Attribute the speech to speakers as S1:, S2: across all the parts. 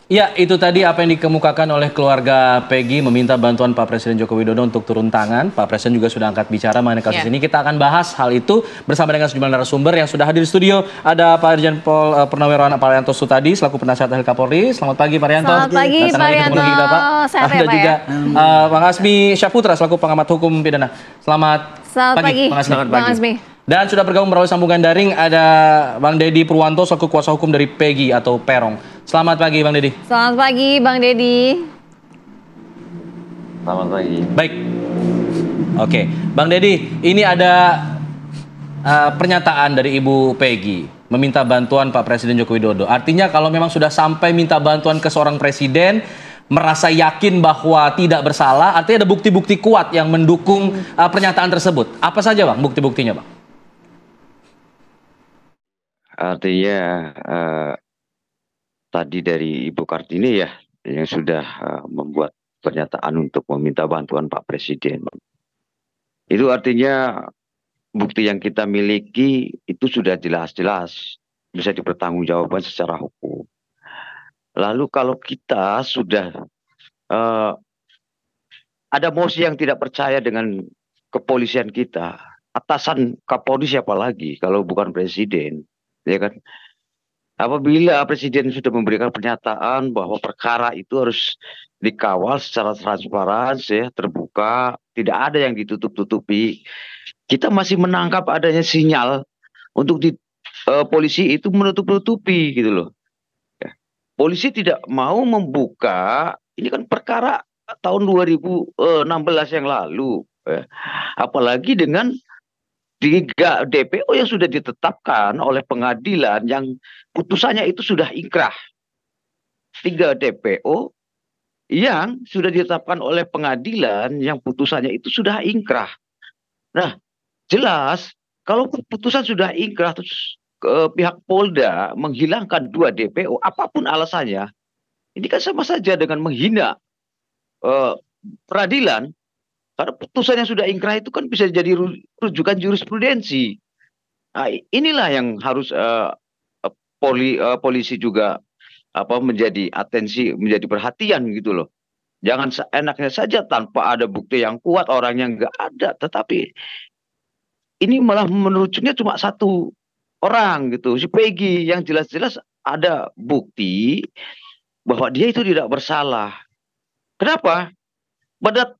S1: Ya, itu tadi apa yang dikemukakan oleh keluarga Peggy meminta bantuan Pak Presiden Joko Widodo untuk turun tangan. Pak Presiden juga sudah angkat bicara mengenai kasus ini. Kita akan bahas hal itu bersama dengan sejumlah narasumber yang sudah hadir di studio. Ada Pak Irjen Pol Purnawirawan Pak Rianto Sutadi selaku penasihat ahli Kapolri. Selamat pagi Pak Rianto.
S2: Selamat pagi Pak Rianto. Sehat ya
S1: Ada
S2: Pak
S1: juga
S2: ya?
S1: Bang Asmi Syaputra selaku pengamat hukum pidana. Selamat pagi,
S2: Bang Asmi.
S1: Dan sudah bergabung melalui sambungan daring ada Bang Deddy Purwanto selaku kuasa hukum dari Peggy atau Peron. Selamat pagi Bang Deddy.
S2: Selamat pagi Bang Deddy.
S3: Selamat pagi.
S1: Baik. Oke, Bang Deddy, ini ada pernyataan dari Ibu Peggy meminta bantuan Pak Presiden Joko Widodo. Artinya kalau memang sudah sampai minta bantuan ke seorang presiden, merasa yakin bahwa tidak bersalah, artinya ada bukti-bukti kuat yang mendukung pernyataan tersebut. Apa saja Bang bukti-buktinya Bang?
S3: Artinya tadi dari Ibu Kartini ya yang sudah membuat pernyataan untuk meminta bantuan Pak Presiden. Itu artinya bukti yang kita miliki itu sudah jelas-jelas bisa dipertanggungjawabkan secara hukum. Lalu kalau kita sudah ada mosi yang tidak percaya dengan kepolisian kita, atasan Kapolri siapa lagi kalau bukan presiden, ya kan? Apabila presiden sudah memberikan pernyataan bahwa perkara itu harus dikawal secara transparan, ya, terbuka, tidak ada yang ditutup-tutupi, kita masih menangkap adanya sinyal untuk polisi itu menutup-tutupi gitu loh. Ya. Polisi tidak mau membuka, ini kan perkara tahun 2016 yang lalu, ya. Apalagi dengan 3 DPO yang sudah ditetapkan oleh pengadilan yang putusannya itu sudah inkrah. 3 DPO yang sudah ditetapkan oleh pengadilan yang putusannya itu sudah inkrah. Nah, jelas kalau putusan sudah inkrah terus pihak Polda menghilangkan 2 DPO apapun alasannya, ini kan sama saja dengan menghina peradilan. Karena putusan yang sudah ingkrah itu kan bisa jadi rujukan jurisprudensi. Nah, inilah yang harus polisi juga menjadi atensi, menjadi perhatian gitu loh. Jangan seenaknya saja tanpa ada bukti yang kuat, orangnya nggak ada. Tetapi ini malah merucuknya cuma satu orang gitu, si Peggy, yang jelas-jelas ada bukti bahwa dia itu tidak bersalah. Kenapa? Pada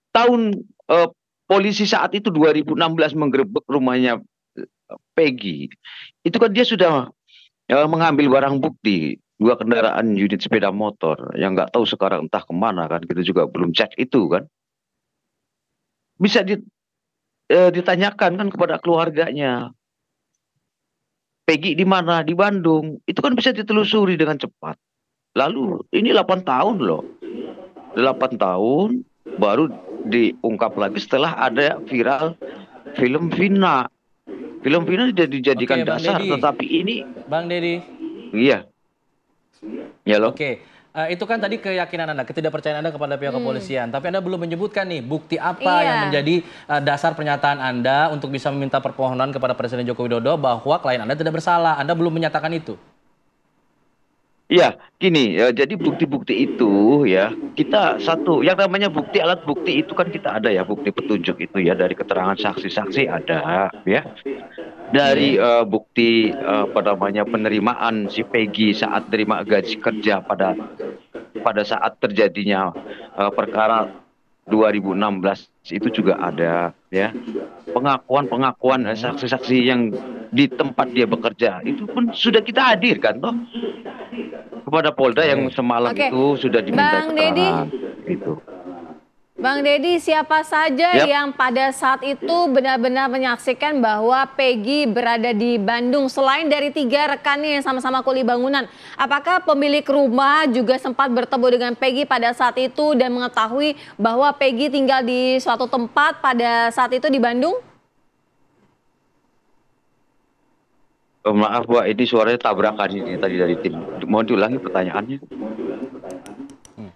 S3: tahun polisi saat itu 2016 menggerebek rumahnya Peggy, itu kan dia sudah mengambil barang bukti 2 kendaraan unit sepeda motor yang nggak tahu sekarang entah kemana kan, kita juga belum cek itu kan. Bisa ditanyakan kan kepada keluarganya, Peggy di mana, di Bandung, itu kan bisa ditelusuri dengan cepat. Lalu ini 8 tahun loh, 8 tahun baru diungkap lagi setelah ada viral film Vina. Film Vina sudah dijadikan dasar, tetapi ini
S1: Bang Deddy.
S3: Iya. Ya loh.
S1: Oke. Itu kan tadi keyakinan Anda, ketidakpercayaan Anda kepada pihak kepolisian. Tapi Anda belum menyebutkan nih bukti apa yang menjadi dasar pernyataan Anda untuk bisa meminta permohonan kepada Presiden Joko Widodo bahwa klien Anda tidak bersalah. Anda belum menyatakan itu.
S3: Iya, gini ya, jadi bukti-bukti itu ya, kita satu, yang namanya bukti, alat bukti itu kan kita ada ya, bukti petunjuk itu ya, dari keterangan saksi-saksi ada ya, dari bukti penerimaan si Peggy saat terima gaji kerja pada saat terjadinya perkara 2016 itu juga ada ya, pengakuan saksi-saksi yang di tempat dia bekerja itu pun sudah kita hadirkan toh kepada Polda yang semalam itu sudah diminta keterangan itu.
S2: Bang Deddy, siapa saja yang pada saat itu benar-benar menyaksikan bahwa Peggy berada di Bandung selain dari 3 rekannya yang sama-sama kuli bangunan? Apakah pemilik rumah juga sempat bertemu dengan Peggy pada saat itu dan mengetahui bahwa Peggy tinggal di suatu tempat pada saat itu di Bandung?
S3: Maaf Bu, ini suaranya tabrakan ini tadi dari tim. Mohon diulangi pertanyaannya.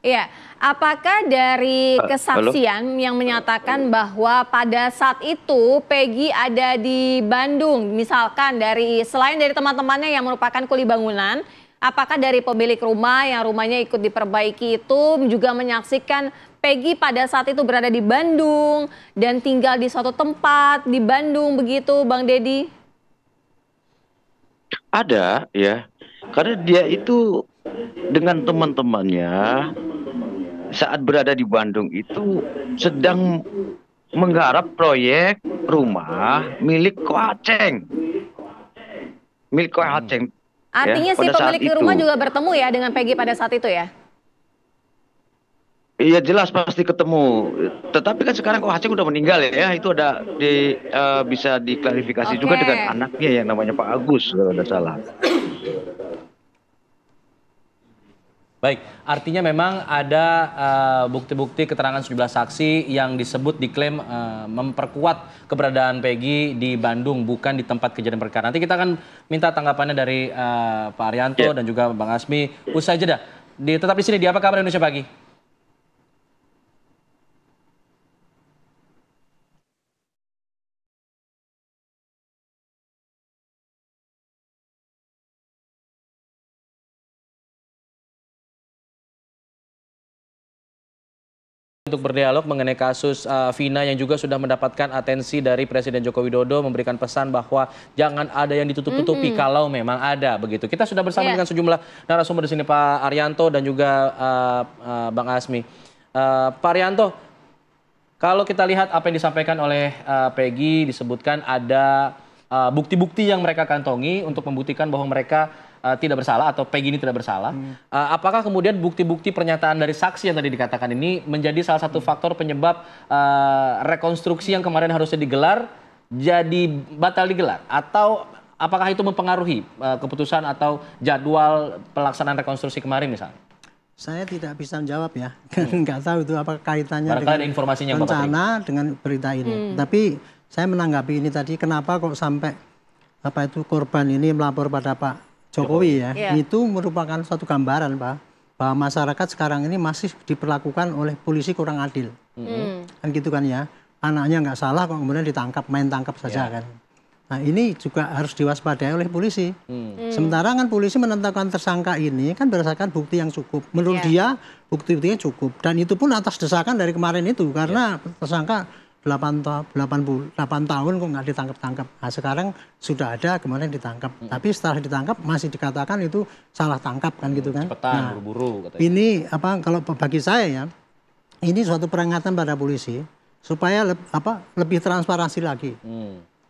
S2: Iya, apakah dari kesaksian yang menyatakan bahwa pada saat itu Peggy ada di Bandung, misalkan selain dari teman-temannya yang merupakan kuli bangunan, Apakah dari pemilik rumah yang rumahnya ikut diperbaiki itu juga menyaksikan Peggy pada saat itu berada di Bandung dan tinggal di suatu tempat di Bandung begitu, Bang Deddy?
S3: Ada ya, karena dia itu dengan teman-temannya saat berada di Bandung itu sedang menggarap proyek rumah milik Koacheng. Milik Koacheng.
S2: Artinya
S3: Ya,
S2: si
S3: pada saat
S2: pemilik
S3: itu.
S2: rumah juga bertemu ya dengan Peggy pada saat itu ya?
S3: Iya jelas pasti ketemu. Tetapi kan sekarang Koacheng udah meninggal ya. Itu ada bisa diklarifikasi juga
S2: Oke.
S3: dengan anaknya yang namanya Pak Agus kalau tidak salah.
S1: Baik, artinya memang ada bukti-bukti keterangan sejumlah saksi yang disebut diklaim memperkuat keberadaan Peggy di Bandung, bukan di tempat kejadian perkara. Nanti kita akan minta tanggapannya dari Pak Arianto dan juga Bang Asmi. Usai jeda, tetap di sini di Apa Kabar Indonesia Pagi. Untuk berdialog mengenai kasus Vina yang juga sudah mendapatkan atensi dari Presiden Joko Widodo, memberikan pesan bahwa jangan ada yang ditutup-tutupi kalau memang ada begitu. Kita sudah bersama dengan sejumlah narasumber di sini, Pak Arianto dan juga Bang Asmi. Pak Arianto, kalau kita lihat apa yang disampaikan oleh Peggy, disebutkan ada bukti-bukti yang mereka kantongi untuk membuktikan bahwa mereka tidak bersalah atau Peggy ini tidak bersalah. Apakah kemudian bukti-bukti pernyataan dari saksi yang tadi dikatakan ini menjadi salah satu faktor penyebab rekonstruksi yang kemarin harusnya digelar jadi batal digelar? Atau apakah itu mempengaruhi keputusan atau jadwal pelaksanaan rekonstruksi kemarin misalnya?
S4: Saya tidak bisa menjawab ya, nggak tahu itu apa kaitannya
S1: Barangkali ada
S4: dengan
S1: informasinya
S4: rencana dengan berita ini. Tapi saya menanggapi ini tadi, kenapa kok sampai korban ini melapor pada Pak Jokowi ya, itu merupakan suatu gambaran Pak, bahwa masyarakat sekarang ini masih diperlakukan oleh polisi kurang adil. Kan gitu kan ya, anaknya nggak salah kok kemudian ditangkap, main tangkap saja kan. Nah ini juga harus diwaspadai oleh polisi. Sementara kan polisi menetapkan tersangka ini kan berdasarkan bukti yang cukup. Menurut dia bukti-buktinya cukup. Dan itu pun atas desakan dari kemarin itu. Karena tersangka 88 tahun kok nggak ditangkap-tangkap. Nah sekarang sudah ada kemarin ditangkap. Tapi setelah ditangkap masih dikatakan itu salah tangkap kan gitu kan.
S1: Cepetan, buru-buru katanya.
S4: Ini kalau bagi saya ya, ini suatu peringatan pada polisi supaya lebih transparansi lagi.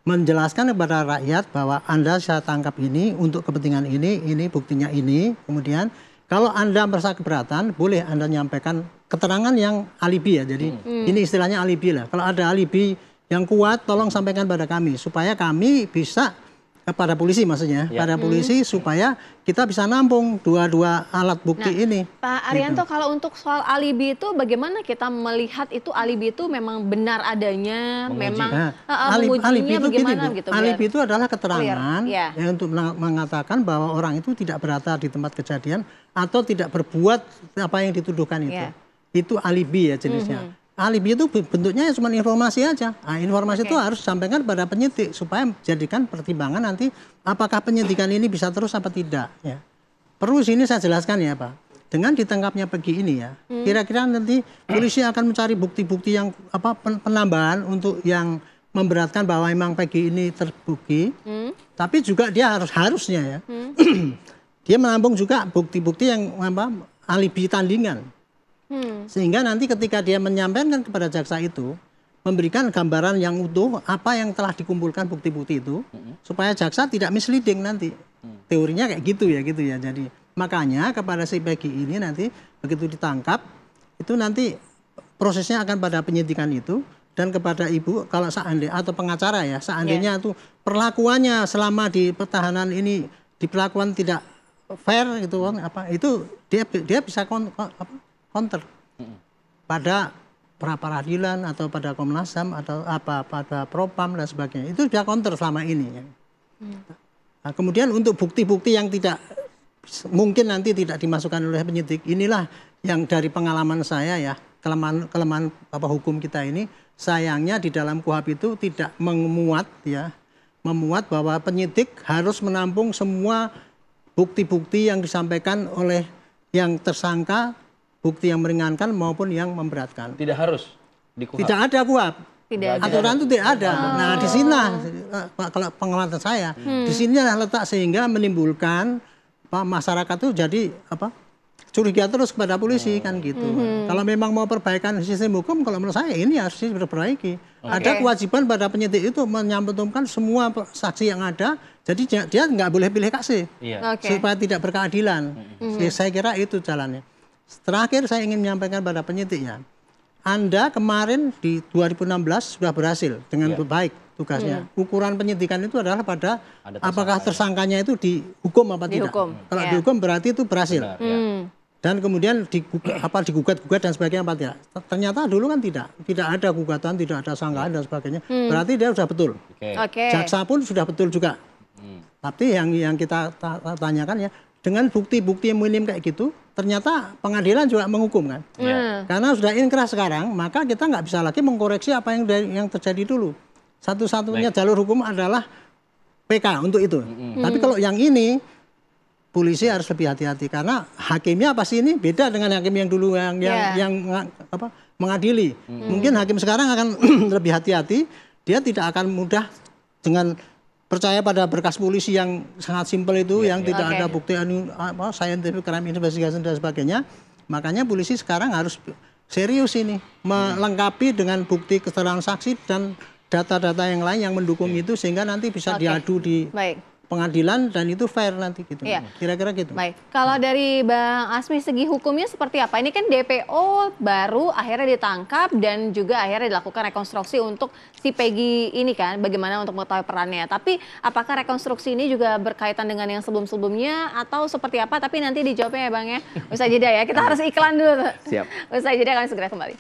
S4: Menjelaskan kepada rakyat bahwa Anda saya tangkap ini untuk kepentingan ini buktinya ini. Kemudian kalau Anda merasa keberatan, boleh Anda nyampaikan keterangan yang alibi ya. Jadi ini istilahnya alibi lah. Kalau ada alibi yang kuat, tolong sampaikan pada kami supaya kami bisa kepada polisi maksudnya, pada polisi supaya kita bisa nampung dua alat bukti ini.
S2: Pak Arianto, kalau untuk soal alibi itu bagaimana kita melihat itu alibi itu memang benar adanya, memang mengujinya bagaimana gitu?
S4: Alibi itu adalah keterangan untuk mengatakan bahwa orang itu tidak berada di tempat kejadian atau tidak berbuat apa yang dituduhkan itu. Itu alibi ya jenisnya. Alibi itu bentuknya cuma informasi aja. Nah, informasi itu harus disampaikan pada penyidik supaya menjadikan pertimbangan nanti apakah penyidikan ini bisa terus apa tidak. Ya. Perlu sini saya jelaskan ya Pak. Dengan ditangkapnya Peggy ini ya, kira-kira nanti polisi akan mencari bukti-bukti yang penambahan untuk yang memberatkan bahwa memang Peggy ini terbukti. Tapi juga dia harusnya ya, dia menampung juga bukti-bukti yang alibi tandingan. Sehingga nanti ketika dia menyampaikan kepada jaksa itu, memberikan gambaran yang utuh apa yang telah dikumpulkan bukti-bukti itu, supaya jaksa tidak misleading nanti. Teorinya kayak gitu ya. Jadi makanya kepada si Peggy ini nanti begitu ditangkap, itu nanti prosesnya akan pada penyidikan itu, dan kepada ibu kalau seandainya atau pengacara ya, seandainya itu perlakuannya selama di pertahanan ini diperlakukan tidak fair gitu kan, itu dia bisa counter pada pra-peradilan atau pada Komnas HAM atau pada Propam dan sebagainya. Itu dia counter selama ini. Nah, kemudian untuk bukti-bukti yang tidak mungkin nanti tidak dimasukkan oleh penyidik, inilah yang dari pengalaman saya ya, kelemahan hukum kita ini, sayangnya di dalam KUHP itu tidak memuat bahwa penyidik harus menampung semua bukti-bukti yang disampaikan oleh yang tersangka, bukti yang meringankan maupun yang memberatkan.
S1: Tidak harus di KUHP.
S4: Tidak ada KUHP. Aturan itu tidak ada. Nah, di sini kalau pengamatan saya, di sini letak sehingga menimbulkan masyarakat itu jadi curiga terus kepada polisi kan gitu. Kalau memang mau perbaikan sistem hukum, kalau menurut saya ini harus diperbaiki. Ada kewajiban pada penyidik itu menyampaikan semua saksi yang ada, jadi dia nggak boleh pilih kasih supaya tidak berkeadilan. Saya kira itu jalannya. Terakhir saya ingin menyampaikan pada penyidiknya, Anda kemarin di 2016 sudah berhasil dengan baik tugasnya. Ukuran penyidikan itu adalah pada apakah tersangkanya itu dihukum apa tidak. Kalau dihukum berarti itu berhasil. Dan kemudian digugat-gugat dan sebagainya apa tidak. Ternyata dulu kan tidak ada gugatan, tidak ada sangkaan dan sebagainya. Berarti dia sudah betul. Jaksa pun sudah betul juga. Tapi yang kita tanyakan ya, dengan bukti-bukti yang minim kayak gitu, ternyata pengadilan juga menghukum kan. Karena sudah inkrah sekarang, maka kita nggak bisa lagi mengkoreksi apa yang terjadi dulu. Satu-satunya jalur hukum adalah PK untuk itu. Tapi kalau yang ini, polisi harus lebih hati-hati karena hakimnya pasti ini beda dengan hakim yang dulu yang mengadili. Mungkin hakim sekarang akan lebih hati-hati, dia tidak akan mudah dengan percaya pada berkas polisi yang sangat simpel itu, yang tidak ada bukti scientific crime investigation dan sebagainya. Makanya polisi sekarang harus serius ini, melengkapi dengan bukti keterangan saksi dan data-data yang lain yang mendukung itu sehingga nanti bisa diadu di pengadilan dan itu fair nanti gitu. Kira-kira gitu.
S2: Baik. Kalau dari Bang Asmi segi hukumnya seperti apa? Ini kan DPO baru akhirnya ditangkap dan juga akhirnya dilakukan rekonstruksi untuk si Peggy ini kan, bagaimana untuk mengetahui perannya. Tapi apakah rekonstruksi ini juga berkaitan dengan yang sebelum-sebelumnya atau seperti apa? Tapi nanti dijawabnya ya Bang ya. Usai jeda ya. Kita harus iklan dulu.
S1: Siap.
S2: Usai jeda kami segera kembali.